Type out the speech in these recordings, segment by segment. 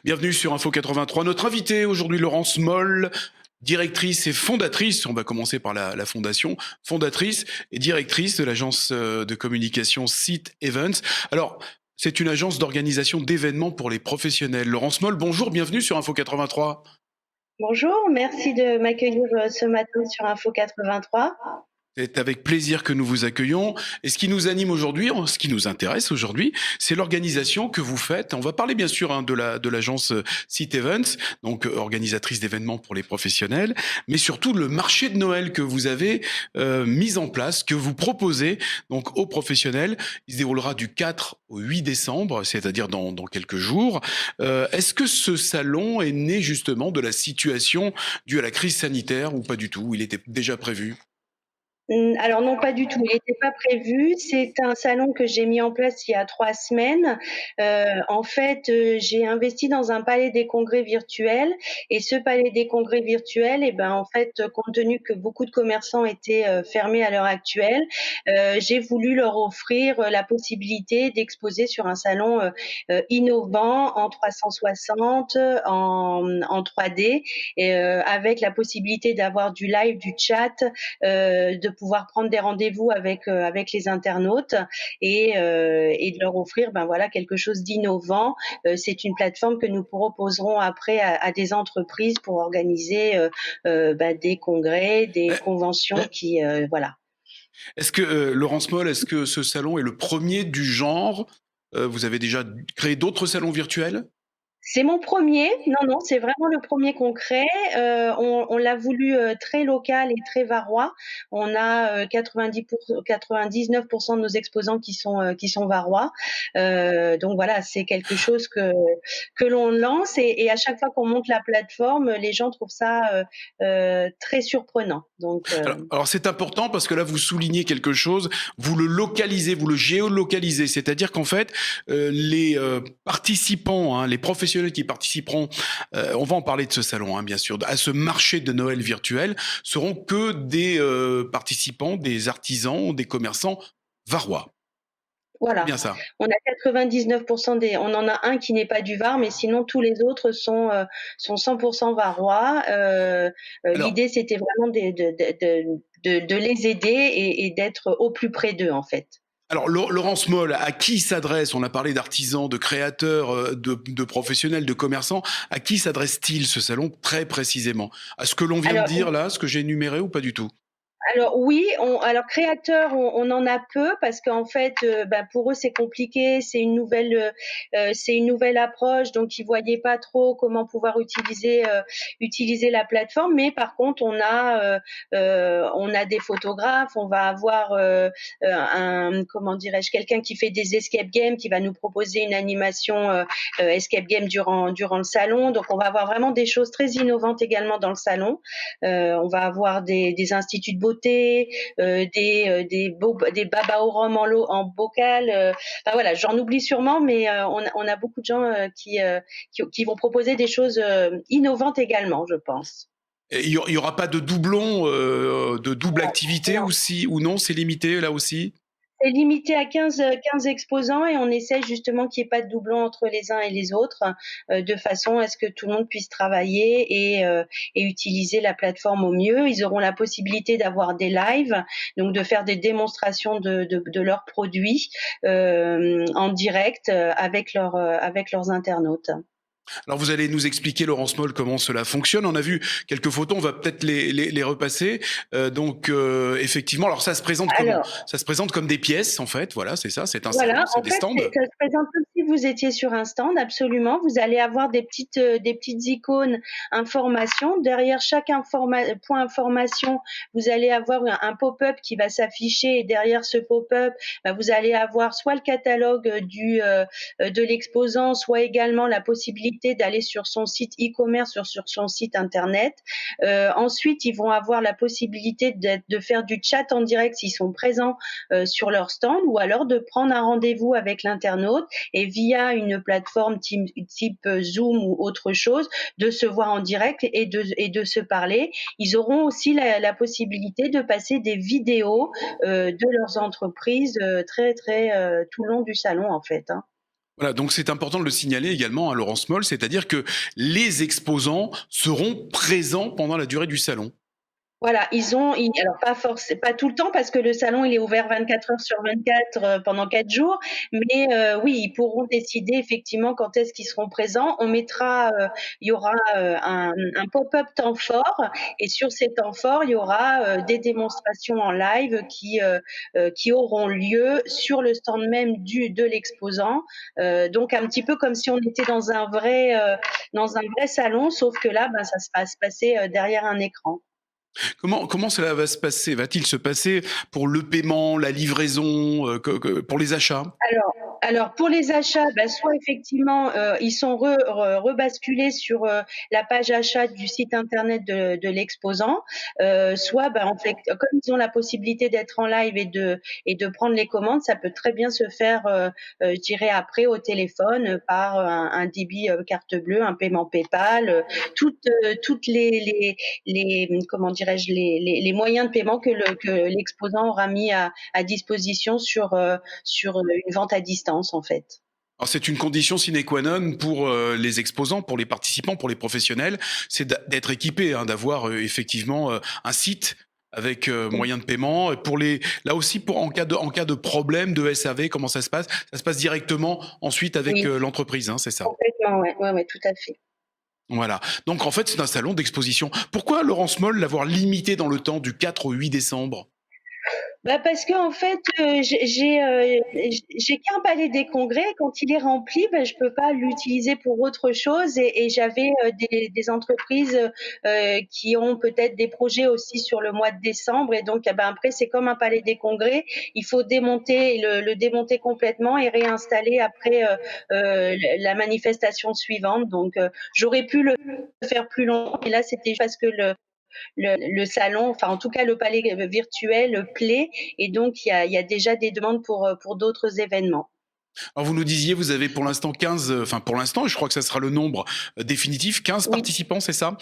Bienvenue sur Info 83. Notre invitée aujourd'hui, Laurence Moll, directrice et fondatrice, on va commencer par la fondation, fondatrice et directrice de l'agence de communication Site Events. Alors, c'est une agence d'organisation d'événements pour les professionnels. Laurence Moll, bonjour, bienvenue sur Info 83. Bonjour, merci de m'accueillir ce matin sur Info 83. C'est avec plaisir que nous vous accueillons. Et ce qui nous anime aujourd'hui, ce qui nous intéresse aujourd'hui, c'est l'organisation que vous faites. On va parler bien sûr de l'agence Site Events, donc organisatrice d'événements pour les professionnels, mais surtout le marché de Noël que vous avez mis en place, que vous proposez donc aux professionnels. Il se déroulera du 4 au 8 décembre, c'est-à-dire dans quelques jours. Est-ce que ce salon est né justement de la situation due à la crise sanitaire ou pas du tout? Il était déjà prévu? Alors non, pas du tout, il n'était pas prévu. C'est un salon que j'ai mis en place il y a 3 semaines. En fait, j'ai investi dans un palais des congrès virtuel et ce palais des congrès virtuel et ben, en fait, compte tenu que beaucoup de commerçants étaient, fermés à l'heure actuelle, j'ai voulu leur offrir, la possibilité d'exposer sur un salon, innovant en 360, en 3D et avec la possibilité d'avoir du live, du chat, de pouvoir prendre des rendez-vous avec les internautes et de leur offrir ben voilà quelque chose d'innovant. C'est une plateforme que nous proposerons après à des entreprises pour organiser ben, des congrès, des conventions qui voilà. Est-ce que, Laurence Moll, est-ce que ce salon est le premier du genre? Vous avez déjà créé d'autres salons virtuels? C'est mon premier. Non, non, c'est vraiment le premier concret. On l'a voulu, très local et très varois. On a, 99% de nos exposants qui sont varois. Donc voilà, c'est quelque chose que l'on lance et à chaque fois qu'on monte la plateforme, les gens trouvent ça, très surprenant. Donc Alors c'est important parce que là vous soulignez quelque chose, vous le localisez, vous le géolocalisez, c'est-à-dire qu'en fait les participants, hein, les professionnels qui participeront, on va en parler de ce salon, hein, bien sûr, à ce marché de Noël virtuel, seront que des participants, des artisans, des commerçants varois. C'est voilà, bien ça. on a 99% des on en a un qui n'est pas du Var, mais sinon tous les autres sont 100% varois. Alors, L'idée, c'était vraiment de les aider et d'être au plus près d'eux, en fait. Alors, Laurence Moll, à qui s'adresse? On a parlé d'artisans, de créateurs, de professionnels, de commerçants. À qui s'adresse-t-il ce salon très précisément? À ce que l'on vient de Alors dire là, ce que j'ai énuméré ou pas du tout? Alors oui, alors créateurs, on en a peu parce qu'en fait, bah, pour eux c'est compliqué, c'est une nouvelle approche, donc ils voyaient pas trop comment pouvoir utiliser la plateforme. Mais par contre, on a des photographes, on va avoir un comment dirais-je, quelqu'un qui fait des escape games, qui va nous proposer une animation escape game durant le salon. Donc on va avoir vraiment des choses très innovantes également dans le salon. On va avoir des instituts de beauté, des baba au rhum en bocal. Enfin voilà, j'en oublie sûrement, mais on a beaucoup de gens qui vont proposer des choses innovantes également, je pense. Et il y aura pas de doublons, de double activité Non, aussi ou non? C'est limité là aussi? c'est limité à 15 exposants et on essaie justement qu'il n'y ait pas de doublons entre les uns et les autres, de façon à ce que tout le monde puisse travailler et utiliser la plateforme au mieux. Ils auront la possibilité d'avoir des lives, donc de faire des démonstrations de leurs produits en direct avec leurs internautes. Alors vous allez nous expliquer, Laurence Moll, comment cela fonctionne. On a vu quelques photos, on va peut-être les repasser. Effectivement, alors ça se présente comment? Alors, Ça se présente comme des pièces, en fait. Voilà, c'est ça, c'est un salon, voilà, c'est en des fait, stands. ça se présente comme si vous étiez sur un stand, absolument. Vous allez avoir des petites icônes information. Derrière chaque point information, vous allez avoir un pop-up qui va s'afficher et derrière ce pop-up, bah, vous allez avoir soit le catalogue de l'exposant, soit également la possibilité d'aller sur son site e-commerce, sur son site internet. Ensuite, ils vont avoir la possibilité de faire du chat en direct s'ils sont présents sur leur stand ou alors de prendre un rendez-vous avec l'internaute et via une plateforme type Zoom ou autre chose, de se voir en direct et de se parler. Ils auront aussi la possibilité de passer des vidéos de leurs entreprises très, très tout le long du salon en fait. Hein. Voilà, donc c'est important de le signaler également à Laurence Moll, c'est-à-dire que les exposants seront présents pendant la durée du salon. Voilà, alors pas tout le temps parce que le salon il est ouvert 24 heures sur 24 pendant 4 jours, mais oui, ils pourront décider effectivement quand est-ce qu'ils seront présents. Il y aura un pop-up temps fort et sur ces temps forts, il y aura des démonstrations en live qui auront lieu sur le stand même de l'exposant. Donc un petit peu comme si on était dans un vrai salon, sauf que là, ben, ça va se passer derrière un écran. Comment cela va se passer? Va-t-il se passer pour le paiement, la livraison, pour les achats? Alors pour les achats, bah, soit effectivement, ils sont rebasculés sur, la page achat du site internet de l'exposant, soit, bah, en fait, comme ils ont la possibilité d'être en live et de prendre les commandes, ça peut très bien se faire, je dirais après au téléphone, par un débit, carte bleue, un paiement PayPal, toutes comment dirais-je? Les moyens de paiement que l'exposant aura mis à disposition sur une vente à distance en fait. Alors c'est une condition sine qua non pour les exposants, pour les participants, pour les professionnels, c'est d'être équipé, hein, d'avoir effectivement un site avec moyen de paiement. Et là aussi, en cas de problème de SAV, comment ça se passe? Ça se passe directement ensuite avec Oui, l'entreprise, hein, c'est ça. complètement, ouais, ouais, ouais, tout à fait. Voilà. Donc en fait, c'est un salon d'exposition. Pourquoi Laurence Moll l'avoir limité dans le temps du 4 au 8 décembre? Bah, parce qu'en fait, j'ai qu'un palais des congrès. Quand il est rempli, bah, je peux pas l'utiliser pour autre chose et j'avais, des entreprises, qui ont peut-être des projets aussi sur le mois de décembre et donc, ah bah, après c'est comme un palais des congrès, il faut le démonter complètement et réinstaller après, la manifestation suivante donc, j'aurais pu le faire plus longtemps et là c'était parce que le salon, enfin en tout cas le palais virtuel plaît et donc il y a déjà des demandes pour d'autres événements. Alors vous nous disiez, vous avez pour l'instant 15, enfin pour l'instant, je crois que ça sera le nombre définitif, 15 Oui, participants, c'est ça?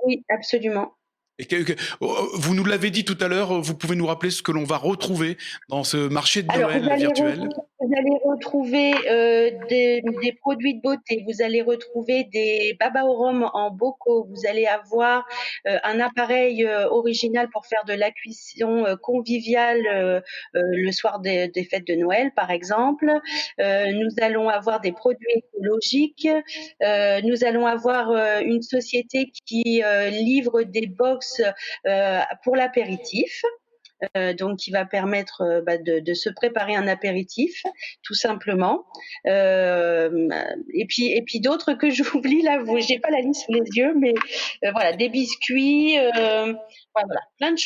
oui, absolument. Et vous nous l'avez dit tout à l'heure, vous pouvez nous rappeler ce que l'on va retrouver dans ce marché de Alors, Noël virtuel? vous allez retrouver des produits de beauté, vous allez retrouver des baba au rhum en bocaux, vous allez avoir un appareil original pour faire de la cuisson conviviale le soir des fêtes de Noël, par exemple. Nous allons avoir des produits écologiques. Nous allons avoir une société qui livre des box pour l'apéritif donc qui va permettre bah, de se préparer un apéritif, tout simplement. Et puis d'autres que j'oublie là, j'ai pas la liste sous les yeux, mais voilà, des biscuits, voilà, plein de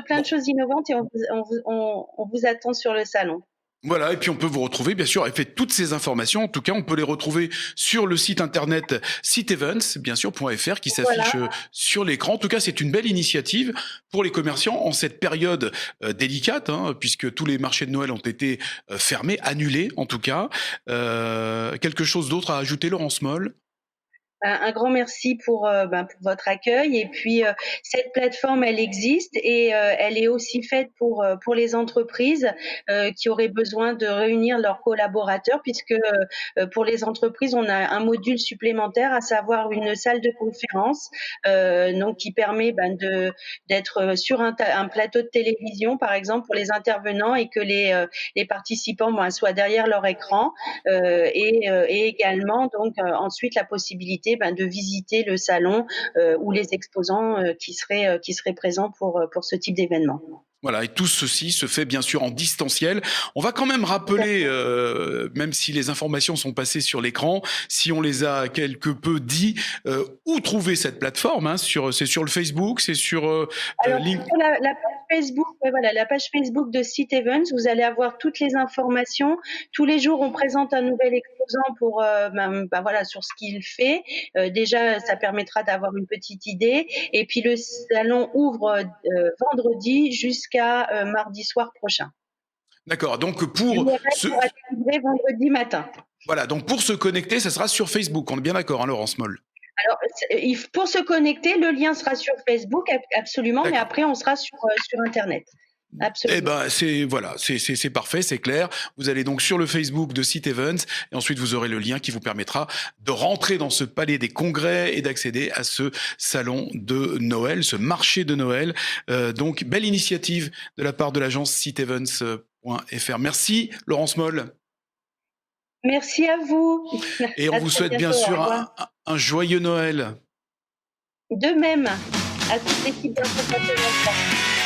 Bon, choses innovantes et on vous attend sur le salon. voilà, et puis on peut vous retrouver, bien sûr, et fait toutes ces informations, en tout cas, on peut les retrouver sur le site internet siteevents, bien sûr, .fr, qui Voilà. s'affiche sur l'écran. En tout cas, c'est une belle initiative pour les commerçants en cette période délicate, hein, puisque tous les marchés de Noël ont été fermés, annulés, en tout cas. Quelque chose d'autre à ajouter, Laurence Moll? Un grand merci pour votre accueil et puis, cette plateforme, elle existe et elle est aussi faite pour les entreprises, qui auraient besoin de réunir leurs collaborateurs puisque, pour les entreprises, on a un module supplémentaire, à savoir une salle de conférence, donc qui permet, d'être, sur un plateau de télévision, par exemple, pour les intervenants et que les participants, soient derrière leur écran, et également donc ensuite la possibilité de visiter le salon ou les exposants qui seraient présents pour ce type d'événement. Voilà, et tout ceci se fait bien sûr en distanciel. On va quand même Tout à rappeler, fait. même si les informations sont passées sur l'écran, si on les a quelque peu dit, où trouver cette plateforme, hein, c'est sur le Facebook, c'est sur Alors Link. sur la page Facebook, ouais, voilà, la page Facebook de Site Events, vous allez avoir toutes les informations. Tous les jours, on présente un nouvel exposant pour, voilà, sur ce qu'il fait. Déjà, ça permettra d'avoir une petite idée. Et puis le salon ouvre vendredi jusqu'à mardi soir prochain. D'accord. Donc pour L'URL se, sera délivrée vendredi matin. voilà, donc pour se connecter, ça sera sur Facebook. On est bien d'accord, hein, Laurence Moll. Alors, pour se connecter, le lien sera sur Facebook, absolument, mais D'accord. après, on sera sur Internet. Eh absolument. ben, c'est parfait, c'est clair. Vous allez donc sur le Facebook de Site Events et ensuite vous aurez le lien qui vous permettra de rentrer dans ce palais des congrès et d'accéder à ce salon de Noël, ce marché de Noël. Donc, belle initiative de la part de l'agence siteevents.fr. Merci, Laurence Moll. Merci à vous. Et on À vous très souhaite bien bientôt. Au sûr revoir. un joyeux Noël. De même, à toute l'équipe d'Info 21.